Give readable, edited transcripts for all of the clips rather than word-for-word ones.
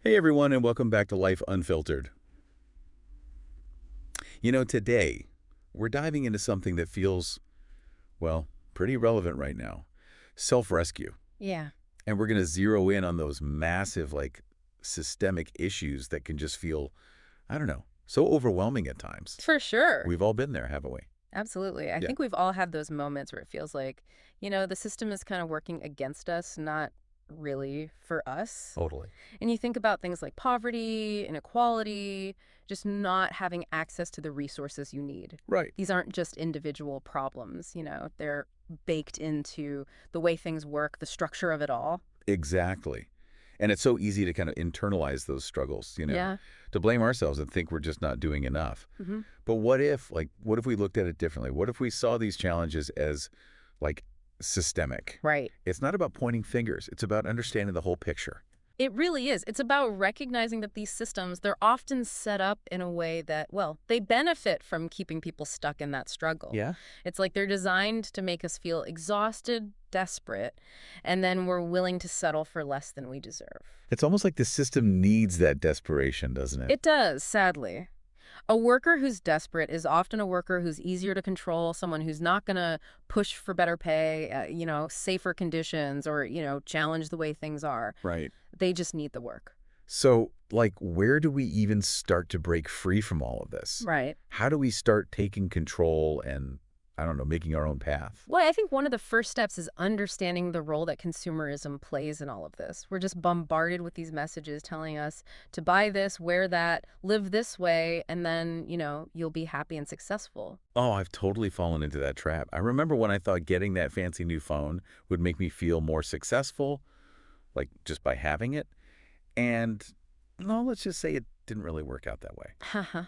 Hey everyone, and welcome back to Life Unfiltered. Today, we're diving into something that feels, well, pretty relevant right now. Self-rescue. Yeah, And we're going to zero in on those massive, systemic issues that can just feel, I don't know, so overwhelming at times. for sure. We've all been there, haven't we? Absolutely. I Yeah, think we've all had those moments where it feels like, the system is kind of working against us, not really for us. totally. And you think about things like poverty, inequality, just not having access to the resources you need. Right. These aren't just individual problems, they're baked into the way things work, the structure of it all. Exactly. And it's so easy to kind of internalize those struggles, Yeah. to blame ourselves and think we're just not doing enough. Hmm. But what if we looked at it differently? What if we saw these challenges as, like, systemic? Right. It's not about pointing fingers. It's about understanding the whole picture. It really is. It's about recognizing that these systems, they're often set up in a way that, well, they benefit from keeping people stuck in that struggle. Yeah? It's like they're designed to make us feel exhausted, desperate, and then we're willing to settle for less than we deserve. It's almost like the system needs that desperation, doesn't it? It does, sadly. A worker who's desperate is often a worker who's easier to control, someone who's not going to push for better pay, safer conditions, or, challenge the way things are. Right. They just need the work. So, where do we even start to break free from all of this? Right. How do we start taking control and, I don't know, making our own path? Well, I think one of the first steps is understanding the role that consumerism plays in all of this. We're just bombarded with these messages telling us to buy this, wear that, live this way, and then, you'll be happy and successful. Oh, I've totally fallen into that trap. I remember when I thought getting that fancy new phone would make me feel more successful, just by having it. And no, let's just say it didn't really work out that way. Haha.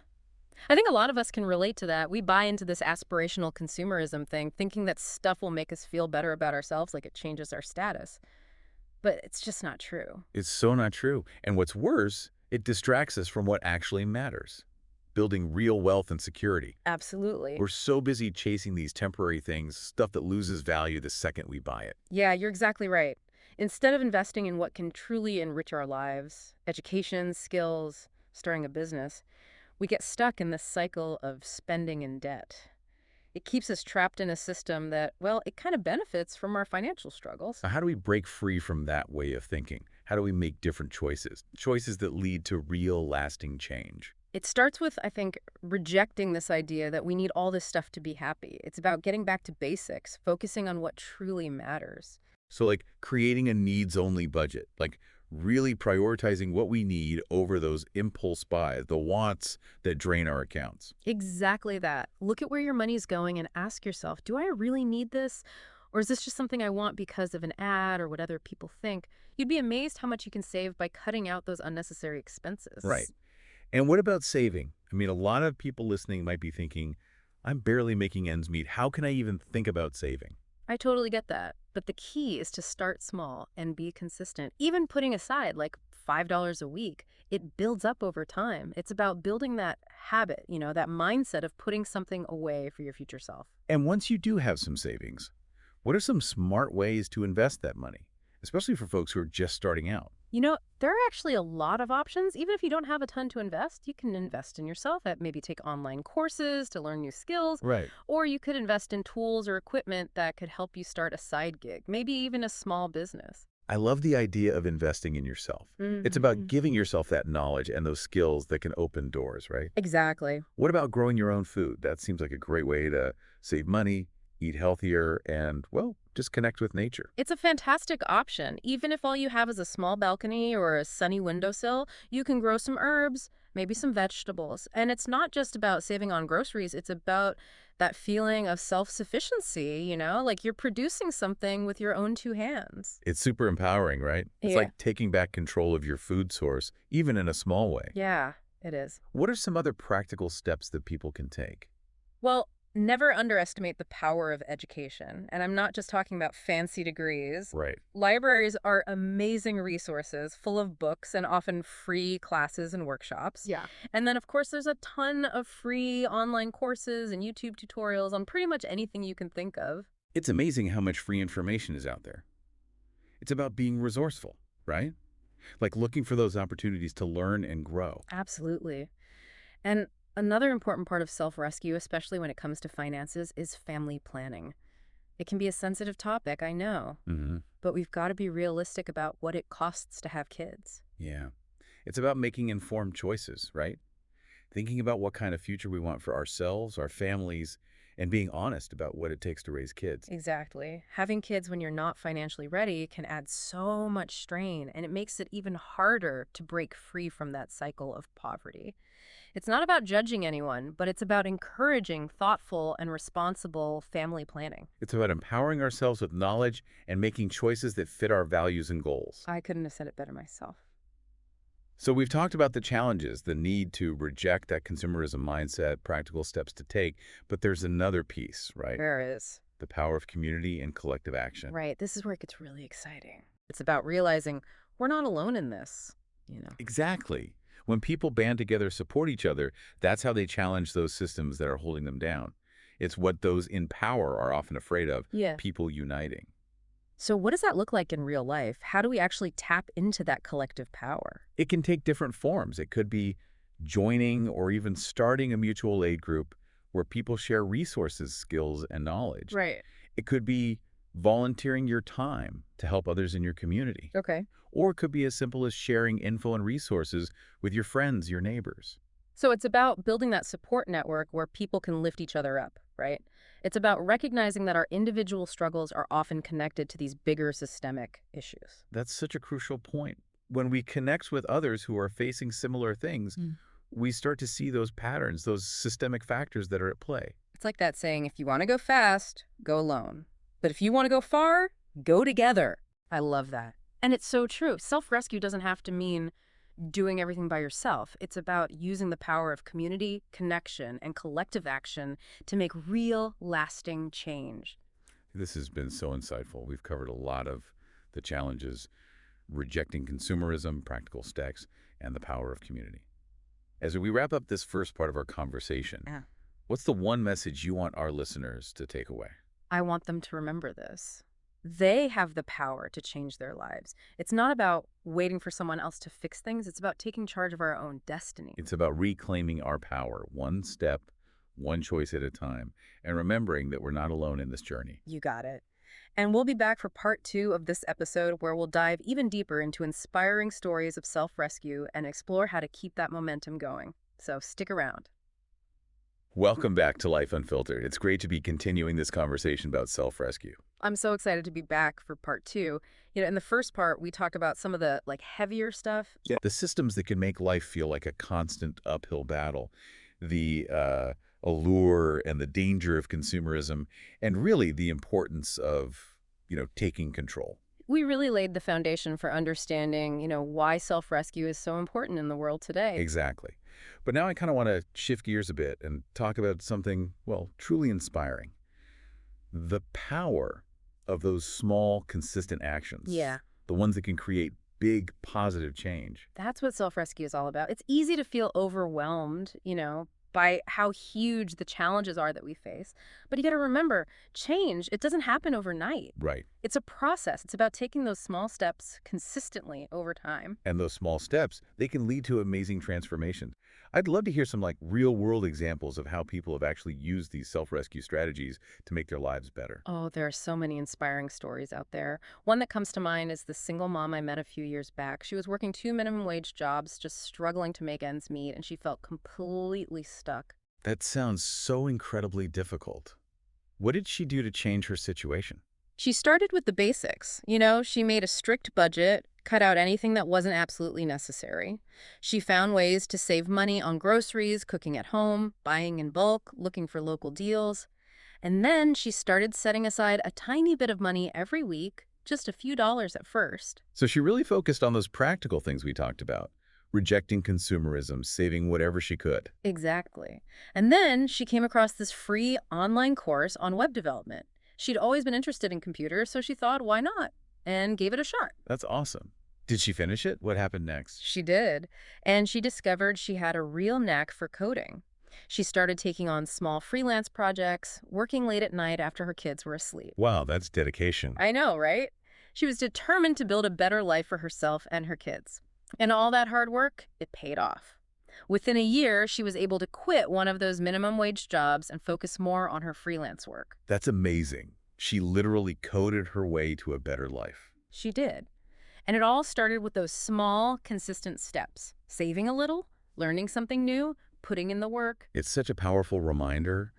I think a lot of us can relate to that. We buy into this aspirational consumerism thing, thinking that stuff will make us feel better about ourselves, like it changes our status. But it's just not true. It's so not true. And what's worse, it distracts us from what actually matters, building real wealth and security. Absolutely. We're so busy chasing these temporary things, stuff that loses value the second we buy it. Yeah, you're exactly right. Instead of investing in what can truly enrich our lives, education, skills, starting a business, we get stuck in this cycle of spending and debt. It keeps us trapped in a system that, well, it kind of benefits from our financial struggles. Now, how do we break free from that way of thinking? How do we make different choices? Choices that lead to real, lasting change. It starts with, I think, rejecting this idea that we need all this stuff to be happy. It's about getting back to basics, focusing on what truly matters. So, creating a needs-only budget, really prioritizing what we need over those impulse buys, the wants that drain our accounts. Exactly that. Look at where your money's going and ask yourself, do I really need this? Or is this just something I want because of an ad or what other people think? You'd be amazed how much you can save by cutting out those unnecessary Right. expenses. And what about saving? I mean, a lot of people listening might be thinking, I'm barely making ends meet. How can I even think about saving? I totally get that. But the key is to start small and be consistent. Even putting aside like $5 a week, it builds up over time. It's about building that habit, that mindset of putting something away for your future self. And once you do have some savings, what are some smart ways to invest that money, especially for folks who are just starting out? There are actually a lot of options. Even if you don't have a ton to invest, you can invest in yourself, at maybe take online courses to learn new skills, Right. or you could invest in tools or equipment that could help you start a side gig, maybe even a small business. I love the idea of investing in yourself. It's about Hmm. giving yourself that knowledge and those skills that can open doors, right? Exactly. What about growing your own food? That seems like a great way to save money, eat healthier, and, well, just connect with nature. It's a fantastic option. Even if all you have is a small balcony or a sunny windowsill, you can grow some herbs, maybe some vegetables. And it's not just about saving on groceries, it's about that feeling of self-sufficiency, like you're producing something with your own two hands. It's super empowering, right? It's Yeah. like taking back control of your food source, even in a small way. Yeah, it is. What are some other practical steps that people can take? Well, never underestimate the power of education. And I'm not just talking about fancy degrees. Right. Libraries are amazing resources full of books and often free classes and workshops. Yeah. And then, of course, there's a ton of free online courses and YouTube tutorials on pretty much anything you can think of. It's amazing how much free information is out there. It's about being resourceful, right? Like looking for those opportunities to learn and grow. Absolutely. And another important part of self-rescue, especially when it comes to finances, is family planning. It can be a sensitive topic, I know, Hmm. but we've got to be realistic about what it costs to have kids. Yeah. It's about making informed choices, right? Thinking about what kind of future we want for ourselves, our families, and being honest about what it takes to raise kids. Exactly. Having kids when you're not financially ready can add so much strain, and it makes it even harder to break free from that cycle of poverty. It's not about judging anyone, but it's about encouraging thoughtful and responsible family planning. It's about empowering ourselves with knowledge and making choices that fit our values and goals. I couldn't have said it better myself. So we've talked about the challenges, the need to reject that consumerism mindset, practical steps to take, but there's another piece, right? There is. The power of community and collective action. Right. This is where it gets really exciting. It's about realizing we're not alone in this. Exactly. When people band together, support each other, that's how they challenge those systems that are holding them down. It's what those in power are often afraid of, Yeah. people uniting. So, what does that look like in real life? How do we actually tap into that collective power? It can take different forms. It could be joining or even starting a mutual aid group where people share resources, skills, and knowledge. Right. It could be volunteering your time to help others in your community. Okay. Or it could be as simple as sharing info and resources with your friends, your neighbors. So, it's about building that support network where people can lift each other up, right? It's about recognizing that our individual struggles are often connected to these bigger systemic issues. That's such a crucial point. When we connect with others who are facing similar things, we start to see those patterns, those systemic factors that are at play. It's like that saying, if you want to go fast, go alone. But if you want to go far, go together. I love that. And it's so true. Self-rescue doesn't have to mean doing everything by yourself. It's about using the power of community, connection, and collective action to make real, lasting change. This has been so insightful. We've covered a lot of the challenges, rejecting consumerism, practical steps, and the power of community. As we wrap up this first part of our conversation, Yeah. what's the one message you want our listeners to take away? I want them to remember this. They have the power to change their lives. It's not about waiting for someone else to fix things. It's about taking charge of our own destiny. It's about reclaiming our power, one step, one choice at a time, and remembering that we're not alone in this journey. You got it. And we'll be back for part 2 of this episode where we'll dive even deeper into inspiring stories of self-rescue and explore how to keep that momentum going. So stick around. Welcome back to Life Unfiltered. It's great to be continuing this conversation about self-rescue. I'm so excited to be back for part 2. In the first part, we talk about some of the heavier stuff. Yeah. The systems that can make life feel like a constant uphill battle, the allure and the danger of consumerism, and really the importance of, taking control. We really laid the foundation for understanding, why self-rescue is so important in the world today. Exactly. But now I kind of want to shift gears a bit and talk about something, well, truly inspiring. The power of those small, consistent actions. Yeah. The ones that can create big, positive change. That's what self-rescue is all about. It's easy to feel overwhelmed, by how huge the challenges are that we face. But you got to remember, change, it doesn't happen overnight. Right. It's a process. It's about taking those small steps consistently over time. And those small steps, they can lead to amazing transformations. I'd love to hear some real-world examples of how people have actually used these self-rescue strategies to make their lives better. Oh, there are so many inspiring stories out there. One that comes to mind is the single mom I met a few years back. She was working 2 minimum wage jobs, just struggling to make ends meet, and she felt completely stuck. That sounds so incredibly difficult. What did she do to change her situation? She started with the basics. She made a strict budget, cut out anything that wasn't absolutely necessary. She found ways to save money on groceries, cooking at home, buying in bulk, looking for local deals. And then she started setting aside a tiny bit of money every week, just a few dollars at first. So she really focused on those practical things we talked about, rejecting consumerism, saving whatever she could. Exactly. And then she came across this free online course on web development. She'd always been interested in computers, so she thought, why not? And gave it a shot. That's awesome. Did she finish it? What happened next? She did. And she discovered she had a real knack for coding. She started taking on small freelance projects, working late at night after her kids were asleep. Wow, that's dedication. I know, right? She was determined to build a better life for herself and her kids. And all that hard work, it paid off. Within a year, she was able to quit one of those minimum wage jobs and focus more on her freelance work. That's amazing. She literally coded her way to a better life. She did. And it all started with those small, consistent steps. Saving a little, learning something new, putting in the work. It's such a powerful reminder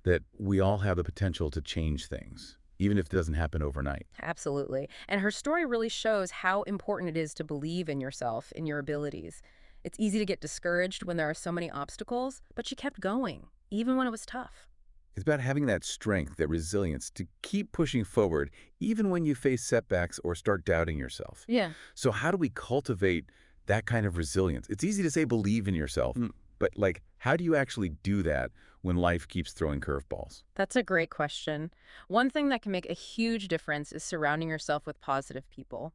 that we all have the potential to change things, even if it doesn't happen overnight. Absolutely. And her story really shows how important it is to believe in yourself, in your abilities. It's easy to get discouraged when there are so many obstacles, but she kept going, even when it was tough. It's about having that strength, that resilience to keep pushing forward, even when you face setbacks or start doubting yourself. Yeah. So how do we cultivate that kind of resilience? It's easy to say believe in yourself, but like, how do you actually do that when life keeps throwing curveballs? That's a great question. One thing that can make a huge difference is surrounding yourself with positive people.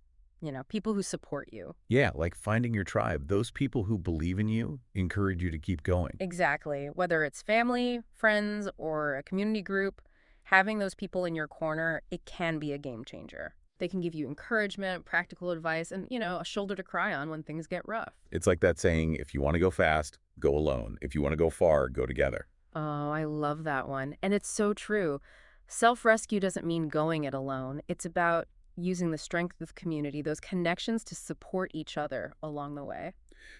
People who support you. Yeah, like finding your tribe, those people who believe in you, encourage you to keep going. Exactly. Whether it's family, friends, or a community group, having those people in your corner, it can be a game changer. They can give you encouragement, practical advice, and, a shoulder to cry on when things get rough. It's like that saying, if you want to go fast, go alone. If you want to go far, go together. Oh, I love that one. And it's so true. Self-rescue doesn't mean going it alone. It's about using the strength of community, those connections to support each other along the way.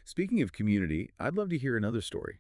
Speaking of community, I'd love to hear another story.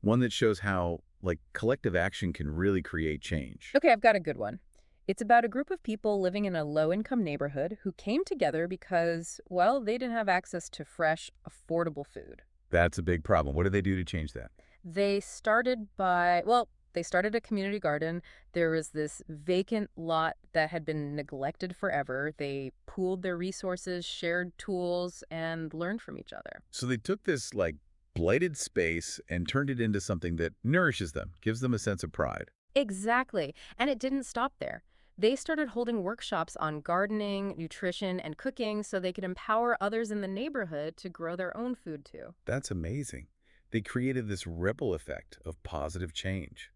One that shows how, like, collective action can really create change. Okay, I've got a good one. It's about a group of people living in a low-income neighborhood who came together because, well, they didn't have access to fresh, affordable food. That's a big problem. What do they do to change that? They started a community garden. There was this vacant lot that had been neglected forever. They pooled their resources, shared tools, and learned from each other. So they took this, like, blighted space and turned it into something that nourishes them, gives them a sense of pride. Exactly. And it didn't stop there. They started holding workshops on gardening, nutrition, and cooking so they could empower others in the neighborhood to grow their own food too. That's amazing. They created this ripple effect of positive change,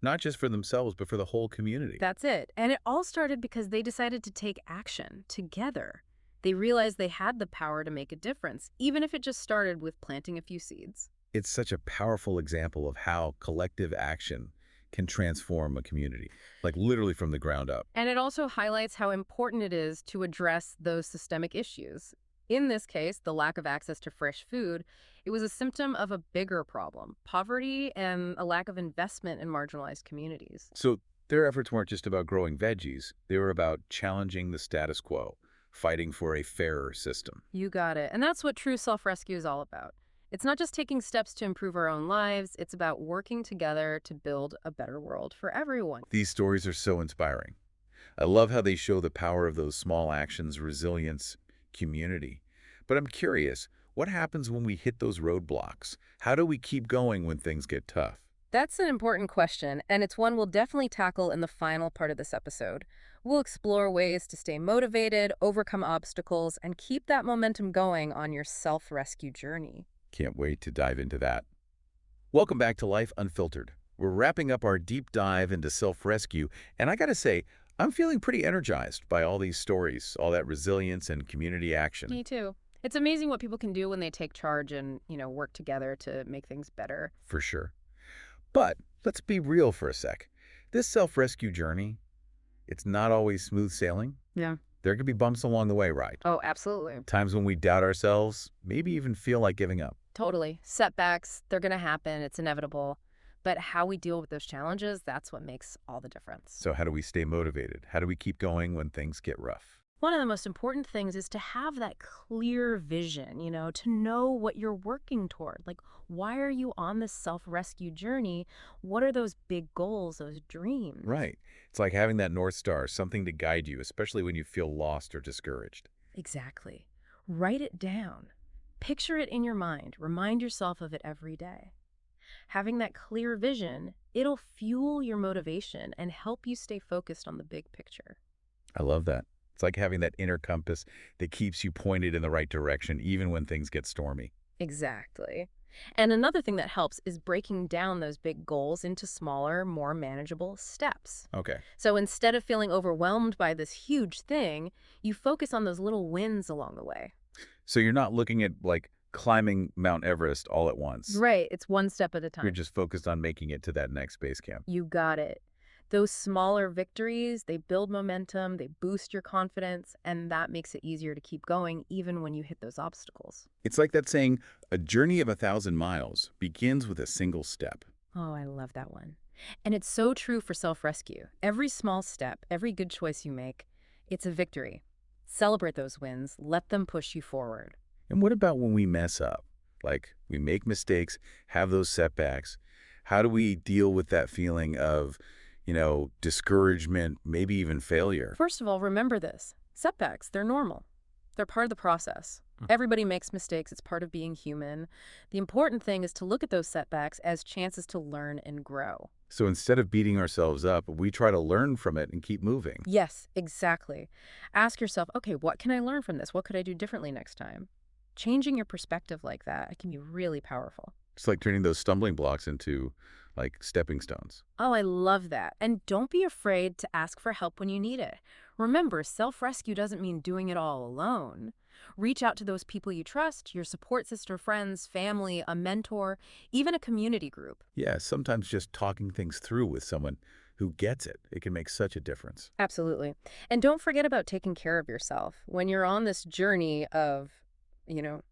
not just for themselves, but for the whole community. That's it. And it all started because they decided to take action together. They realized they had the power to make a difference, even if it just started with planting a few seeds. It's such a powerful example of how collective action can transform a community, like literally from the ground up. And it also highlights how important it is to address those systemic issues. In this case, the lack of access to fresh food, it was a symptom of a bigger problem, poverty and a lack of investment in marginalized communities. So their efforts weren't just about growing veggies, they were about challenging the status quo, fighting for a fairer system. You got it. And that's what true self-rescue is all about. It's not just taking steps to improve our own lives, it's about working together to build a better world for everyone. These stories are so inspiring. I love how they show the power of those small actions, resilience, community. But I'm curious, what happens when we hit those roadblocks? How do we keep going when things get tough? That's an important question, and it's one we'll definitely tackle in the final part of this episode. We'll explore ways to stay motivated, overcome obstacles, and keep that momentum going on your self-rescue journey. Can't wait to dive into that. Welcome back to Life Unfiltered. We're wrapping up our deep dive into self-rescue, and I gotta say, I'm feeling pretty energized by all these stories, all that resilience and community action. Me too. It's amazing what people can do when they take charge and, work together to make things better. For sure. But let's be real for a sec. This self-rescue journey, it's not always smooth sailing. Yeah. There could be bumps along the way, right? Oh, absolutely. Times when we doubt ourselves, maybe even feel like giving up. Totally. Setbacks, they're going to happen. It's inevitable. But how we deal with those challenges, that's what makes all the difference. So how do we stay motivated? How do we keep going when things get rough? One of the most important things is to have that clear vision, to know what you're working toward. Like, why are you on this self-rescue journey? What are those big goals, those dreams? Right. It's like having that North Star, something to guide you, especially when you feel lost or discouraged. Exactly. Write it down. Picture it in your mind. Remind yourself of it every day. Having that clear vision, it'll fuel your motivation and help you stay focused on the big picture. I love that. It's like having that inner compass that keeps you pointed in the right direction, even when things get stormy. Exactly. And another thing that helps is breaking down those big goals into smaller, more manageable steps. Okay. So instead of feeling overwhelmed by this huge thing, you focus on those little wins along the way. So you're not looking at like climbing Mount Everest all at once. Right, it's one step at a You're time. just focused on making it to that next base camp. You got it. Those smaller victories, they build momentum, they boost your confidence, and that makes it easier to keep going even when you hit those obstacles. It's like that saying, a journey of 1,000 miles begins with a single step. Oh, I love that one. And it's so true for self-rescue. Every small step, every good choice you make, it's a victory. Celebrate those wins, let them push you forward. And what about when we mess up? Like we make mistakes, have those setbacks. How do we deal with that feeling of, discouragement, maybe even failure? First of all, remember this. Setbacks, they're normal. They're part of the process. Everybody makes mistakes. It's part of being human. The important thing is to look at those setbacks as chances to learn and grow. So instead of beating ourselves up, we try to learn from it and keep moving. Yes, exactly. Ask yourself, okay, what can I learn from this? What could I do differently next time? Changing your perspective like that, it can be really powerful. It's like turning those stumbling blocks into like stepping stones. Oh, I love that. And don't be afraid to ask for help when you need it. Remember, self-rescue doesn't mean doing it all alone. Reach out to those people you trust, your support system, friends, family, a mentor, even a community group. Yeah, sometimes just talking things through with someone who gets it, it can make such a difference. Absolutely. And don't forget about taking care of yourself. When you're on this journey of,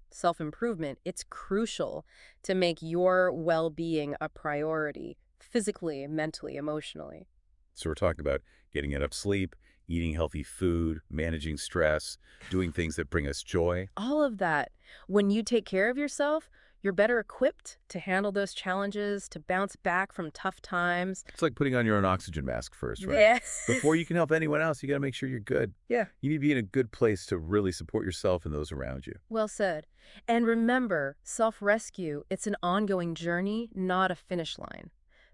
self-improvement, it's crucial to make your well-being a priority, physically, mentally, emotionally. So we're talking about getting enough sleep, eating healthy food, managing stress, doing things that bring us joy. All of that. When you take care of yourself, you're better equipped to handle those challenges, to bounce back from tough times. It's like putting on your own oxygen mask first, right? Yeah. Before you can help anyone else, you got to make sure you're good. Yeah. You need to be in a good place to really support yourself and those around you. Well said. And remember, self-rescue, it's an ongoing journey, not a finish line.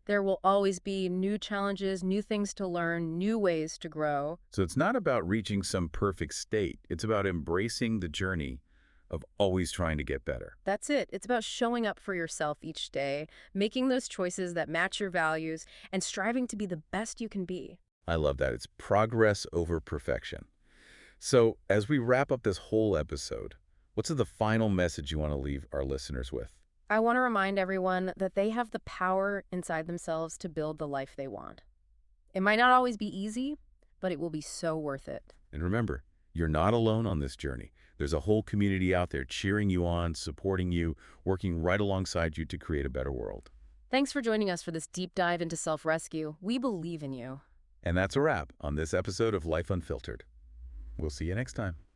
There will always be new challenges, new things to learn, new ways to grow. So it's not about reaching some perfect state. It's about embracing the journey of always trying to get better. That's it. It's about showing up for yourself each day, making those choices that match your values, and striving to be the best you can be. I love that. It's progress over perfection. So as we wrap up this whole episode, what's the final message you want to leave our listeners with? I want to remind everyone that they have the power inside themselves to build the life they want. It might not always be easy, but it will be so worth it. And remember, you're not alone on this journey. There's a whole community out there cheering you on, supporting you, working right alongside you to create a better world. Thanks for joining us for this deep dive into self-rescue. We believe in you. And that's a wrap on this episode of Life Unfiltered. We'll see you next time.